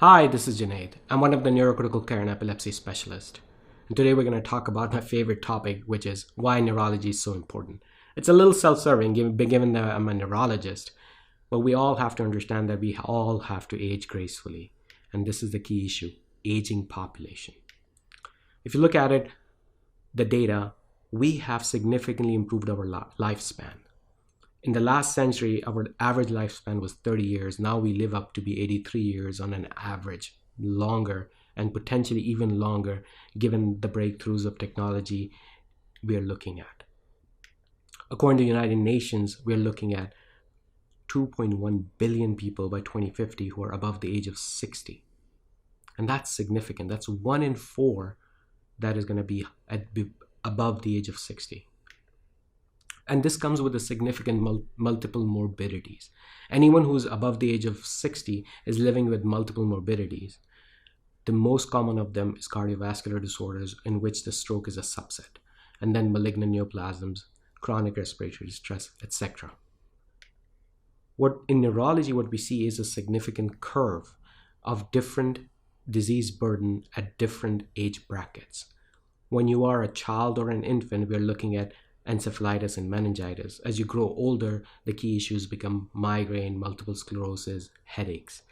Hi, this is Junaid. I'm one of the neurocritical care and epilepsy specialists. And today we're going to talk about my favorite topic, which is why neurology is so important. It's a little self-serving given that I'm a neurologist, but we all have to understand that we all have to age gracefully. And this is the key issue, aging population. If you look at it, the data, we have significantly improved our lifespan. In the last century, our average lifespan was 30 years. Now we live up to be 83 years on an average, longer and potentially even longer given the breakthroughs of technology we are looking at. According to the United Nations, we are looking at 2.1 billion people by 2050 who are above the age of 60. And that's significant. That's 1 in 4 that is going to be above the age of 60. And this comes with a significant multiple morbidities. Anyone who's above the age of 60 is living with multiple morbidities. The most common of them is cardiovascular disorders, in which the stroke is a subset, and then malignant neoplasms, chronic respiratory distress, etc. In neurology, what we see is a significant curve of different disease burden at different age brackets. When you are a child or an infant, we're looking at encephalitis and meningitis. As you grow older, the key issues become migraine, multiple sclerosis, headaches.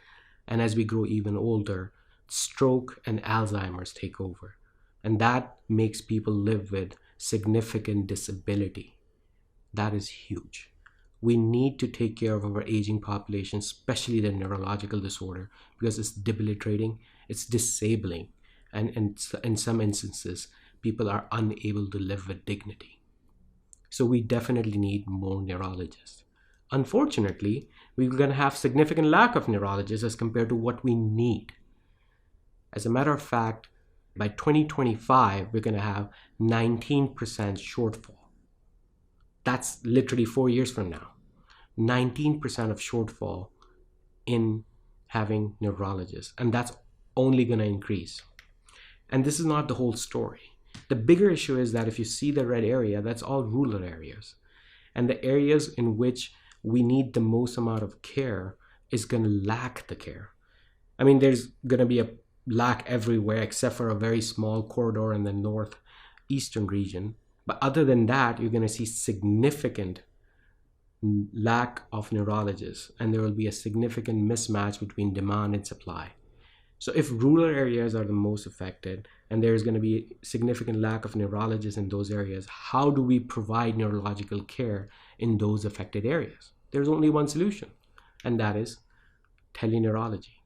And as we grow even older, stroke and Alzheimer's take over. And that makes people live with significant disability. That is huge. We need to take care of our aging population, especially the neurological disorder, because it's debilitating, it's disabling, and in some instances, people are unable to live with dignity. So we definitely need more neurologists. Unfortunately, we're going to have significant lack of neurologists as compared to what we need. As a matter of fact, by 2025, we're going to have 19% shortfall. That's literally 4 years from now. 19% of shortfall in having neurologists. And that's only going to increase. And this is not the whole story. The bigger issue is that if you see the red area, that's all rural areas. And the areas in which we need the most amount of care is going to lack the care. I mean, there's going to be a lack everywhere except for a very small corridor in the northeastern region. But other than that, you're going to see significant lack of neurologists, and there will be a significant mismatch between demand and supply. So if rural areas are the most affected and there's going to be significant lack of neurologists in those areas, how do we provide neurological care in those affected areas? There's only one solution, and that is TeleNeurology.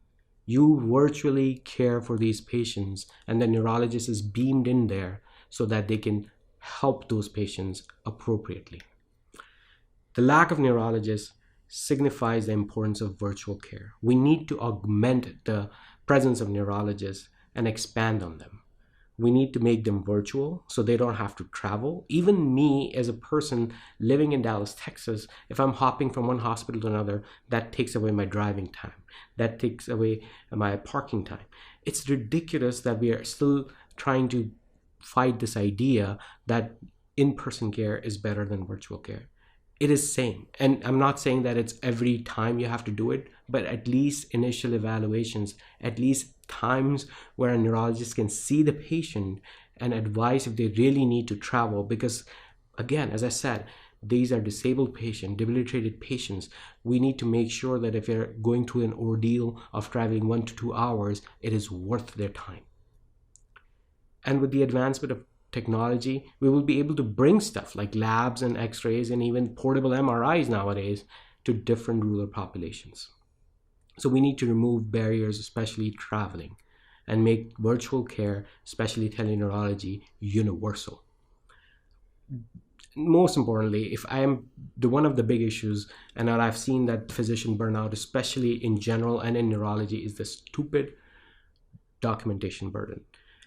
You virtually care for these patients, and the neurologist is beamed in there so that they can help those patients appropriately. The lack of neurologists signifies the importance of virtual care. We need to augment the presence of neurologists and expand on them. We need to make them virtual so they don't have to travel. Even me as a person living in Dallas, Texas, if I'm hopping from one hospital to another, that takes away my driving time. That takes away my parking time. It's ridiculous that we are still trying to fight this idea that in-person care is better than virtual care. It is same. And I'm not saying that it's every time you have to do it, but at least initial evaluations, at least times where a neurologist can see the patient and advise if they really need to travel. Because again, as I said, these are disabled patients, debilitated patients. We need to make sure that if they're going through an ordeal of traveling 1 to 2 hours, it is worth their time. And with the advancement of technology, we will be able to bring stuff like labs and x-rays and even portable MRIs nowadays to different rural populations. So we need to remove barriers, especially traveling, and make virtual care, especially teleneurology, universal. Most importantly, if I am one of the big issues, and I've seen that physician burnout, especially in general and in neurology, is the stupid documentation burden.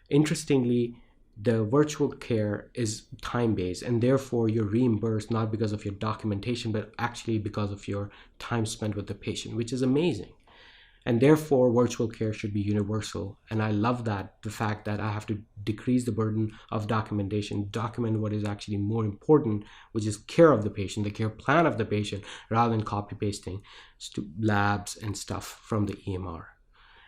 Interestingly, the virtual care is time-based, and therefore you're reimbursed not because of your documentation, but actually because of your time spent with the patient, which is amazing. And therefore, virtual care should be universal. And I love that, the fact that I have to decrease the burden of documentation, document what is actually more important, which is care of the patient, the care plan of the patient, rather than copy-pasting labs and stuff from the EMR.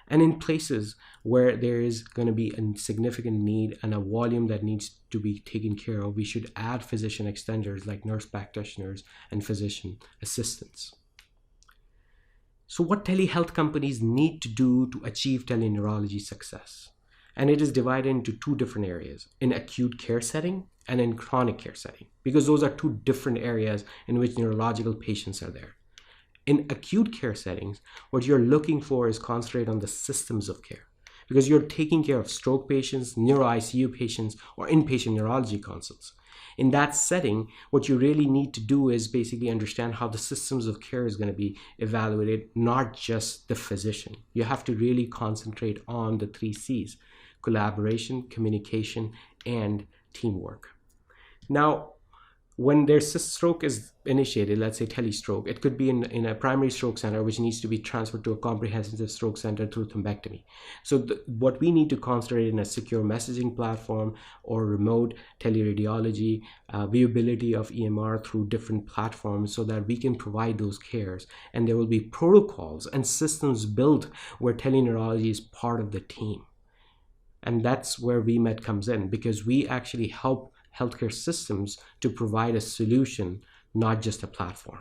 And in places where there is going to be a significant need and a volume that needs to be taken care of, we should add physician extenders like nurse practitioners and physician assistants. So what telehealth companies need to do to achieve teleneurology success? And it is divided into two different areas, in acute care setting and in chronic care setting, because those are two different areas in which neurological patients are there. In acute care settings, what you're looking for is concentrate on the systems of care, because you're taking care of stroke patients, neuro ICU patients, or inpatient neurology consults. In that setting, what you really need to do is basically understand how the systems of care is going to be evaluated, not just the physician. You have to really concentrate on the 3 C's: collaboration, communication, and teamwork. Now, when their stroke is initiated, let's say telestroke, it could be in a primary stroke center, which needs to be transferred to a comprehensive stroke center through thrombectomy. So what we need to concentrate in a secure messaging platform or remote teleradiology, viewability of EMR through different platforms so that we can provide those cares. And there will be protocols and systems built where teleneurology is part of the team. And that's where VeeMed comes in, because we actually help healthcare systems to provide a solution, not just a platform.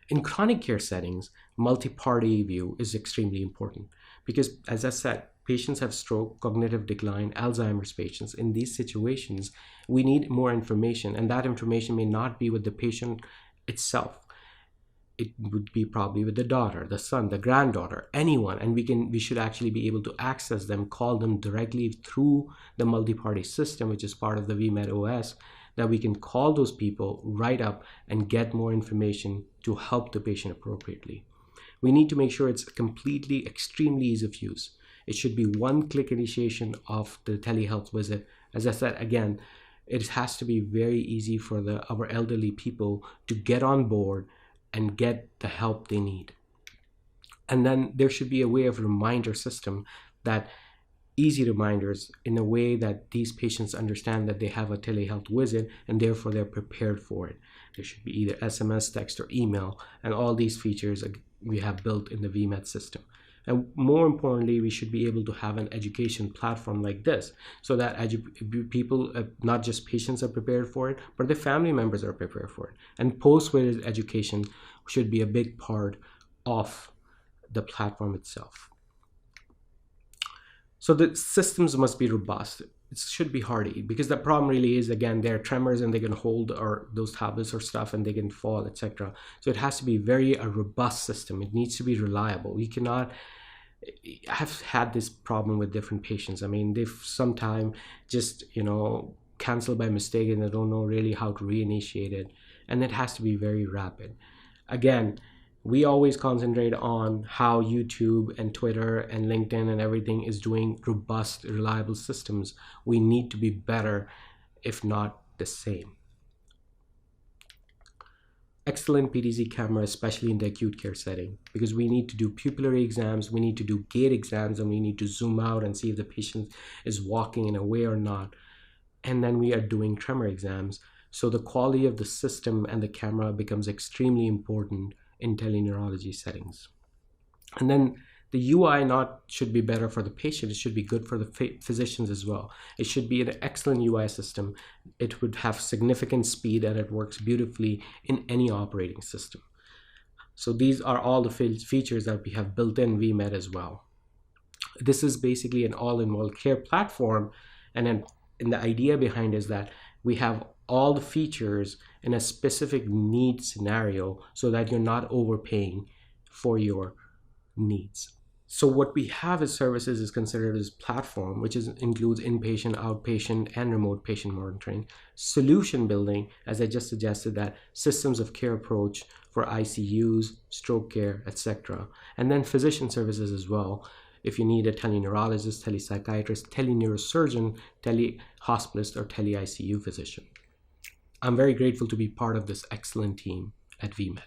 In chronic care settings, multi-party view is extremely important because, as I said, patients have stroke, cognitive decline, Alzheimer's patients. In these situations, we need more information, and that information may not be with the patient itself. It would be probably with the daughter, the son, the granddaughter, anyone, and we should actually be able to access them, call them directly through the multi-party system, which is part of the VeeMed OS, that we can call those people right up and get more information to help the patient appropriately. We need to make sure it's completely, extremely ease of use. It should be one-click initiation of the telehealth visit. As I said, again, it has to be very easy for our elderly people to get on board and get the help they need. And then there should be a way of reminder system, that easy reminders in a way that these patients understand that they have a telehealth visit and therefore they're prepared for it. There should be either SMS, text, or email, and all these features we have built in the VeeMed system. And more importantly, we should be able to have an education platform like this so that people, not just patients, are prepared for it, but their family members are prepared for it. And post-visit education should be a big part of the platform itself. So the systems must be robust. It should be hardy, because the problem really is, again, there are tremors and they can hold those tablets or stuff and they can fall, etc. So it has to be a robust system. It needs to be reliable. We cannot. I've had this problem with different patients. I mean, they've sometimes just, cancel by mistake and they don't know really how to reinitiate it. And it has to be very rapid. Again, we always concentrate on how YouTube and Twitter and LinkedIn and everything is doing robust, reliable systems. We need to be better, if not the same. Excellent PTZ camera, especially in the acute care setting, because we need to do pupillary exams, we need to do gait exams, and we need to zoom out and see if the patient is walking in a way or not. And then we are doing tremor exams. So the quality of the system and the camera becomes extremely important in teleneurology settings. And then the UI should be better for the patient, it should be good for the physicians as well. It should be an excellent UI system. It would have significant speed and it works beautifully in any operating system. So these are all the features that we have built in VeeMed as well. This is basically an all-in-one care platform, and the idea behind is that we have all the features in a specific need scenario so that you're not overpaying for your needs. So what we have as services is considered as platform, which includes inpatient, outpatient, and remote patient monitoring. Solution building, as I just suggested, that systems of care approach for ICUs, stroke care, etc. And then physician services as well. If you need a teleneurologist, telepsychiatrist, teleneurosurgeon, telehospitalist, or tele-ICU physician. I'm very grateful to be part of this excellent team at VeeMed.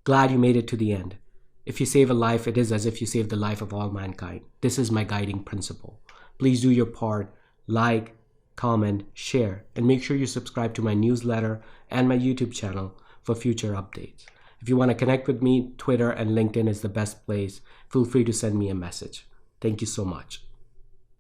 Glad you made it to the end. If you save a life, it is as if you saved the life of all mankind. This is my guiding principle. Please do your part, like, comment, share, and make sure you subscribe to my newsletter and my YouTube channel for future updates. If you want to connect with me, Twitter and LinkedIn is the best place. Feel free to send me a message. Thank you so much.